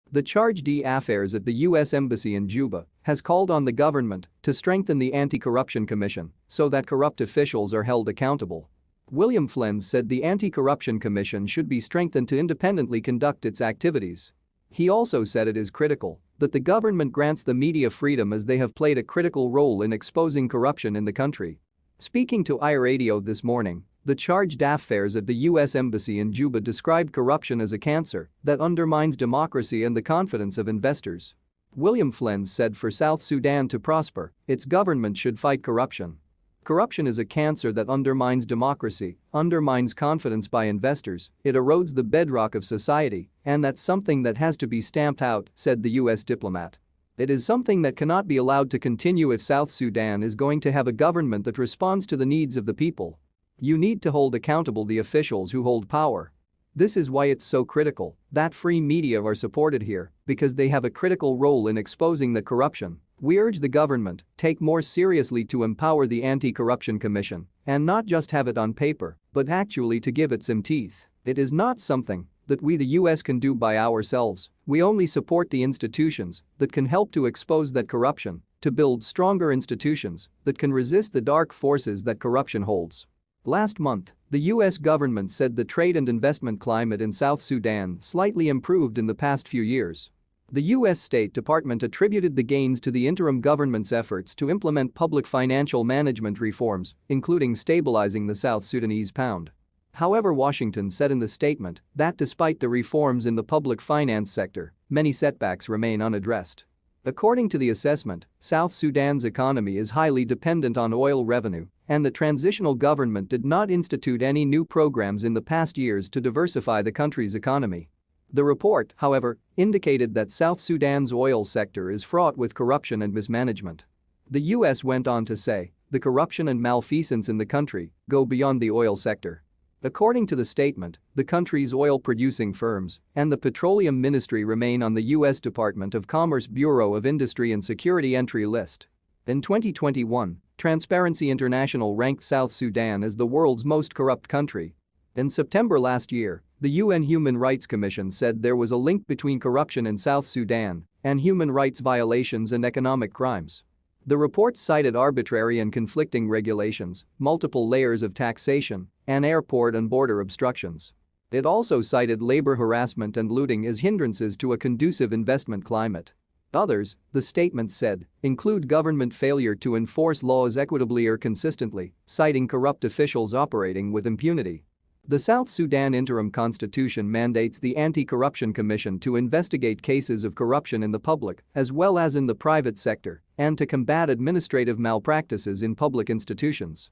The charge d'affaires at the U.S. Embassy in Juba has called on the government to strengthen the Anti-Corruption Commission so that corrupt officials are held accountable. William Flynn said the Anti-Corruption Commission should be strengthened to independently conduct its activities. He also said it is critical that the government grants the media freedom as they have played a critical role in exposing corruption in the country. Speaking to iRadio this morning, the charge d'affaires at the U.S. Embassy in Juba described corruption as a cancer that undermines democracy and the confidence of investors. William Flynn said for South Sudan to prosper, its government should fight corruption. Corruption is a cancer that undermines democracy, undermines confidence by investors, it erodes the bedrock of society, and that's something that has to be stamped out, said the U.S. diplomat. It is something that cannot be allowed to continue if South Sudan is going to have a government that responds to the needs of the people. You need to hold accountable the officials who hold power. This is why it's so critical that free media are supported here, because they have a critical role in exposing the corruption. We urge the government take more seriously to empower the Anti-Corruption Commission and not just have it on paper, but actually to give it some teeth. It is not something that we the US can do by ourselves. We only support the institutions that can help to expose that corruption, to build stronger institutions that can resist the dark forces that corruption holds. Last month, the US government said the trade and investment climate in South Sudan slightly improved in the past few years. The U.S. State Department attributed the gains to the interim government's efforts to implement public financial management reforms, including stabilizing the South Sudanese pound. However, Washington said in the statement that despite the reforms in the public finance sector, many setbacks remain unaddressed. According to the assessment, South Sudan's economy is highly dependent on oil revenue, and the transitional government did not institute any new programs in the past years to diversify the country's economy. The report, however, indicated that South Sudan's oil sector is fraught with corruption and mismanagement. The U.S. went on to say the corruption and malfeasance in the country go beyond the oil sector. According to the statement, the country's oil-producing firms and the Petroleum Ministry remain on the U.S. Department of Commerce Bureau of Industry and Security entry list. In 2021, Transparency International ranked South Sudan as the world's most corrupt country. In September last year, the UN Human Rights Commission said there was a link between corruption in South Sudan and human rights violations and economic crimes. The report cited arbitrary and conflicting regulations, multiple layers of taxation, and airport and border obstructions. It also cited labor harassment and looting as hindrances to a conducive investment climate. Others, the statement said, include government failure to enforce laws equitably or consistently, citing corrupt officials operating with impunity. The South Sudan Interim Constitution mandates the Anti-Corruption Commission to investigate cases of corruption in the public as well as in the private sector and to combat administrative malpractices in public institutions.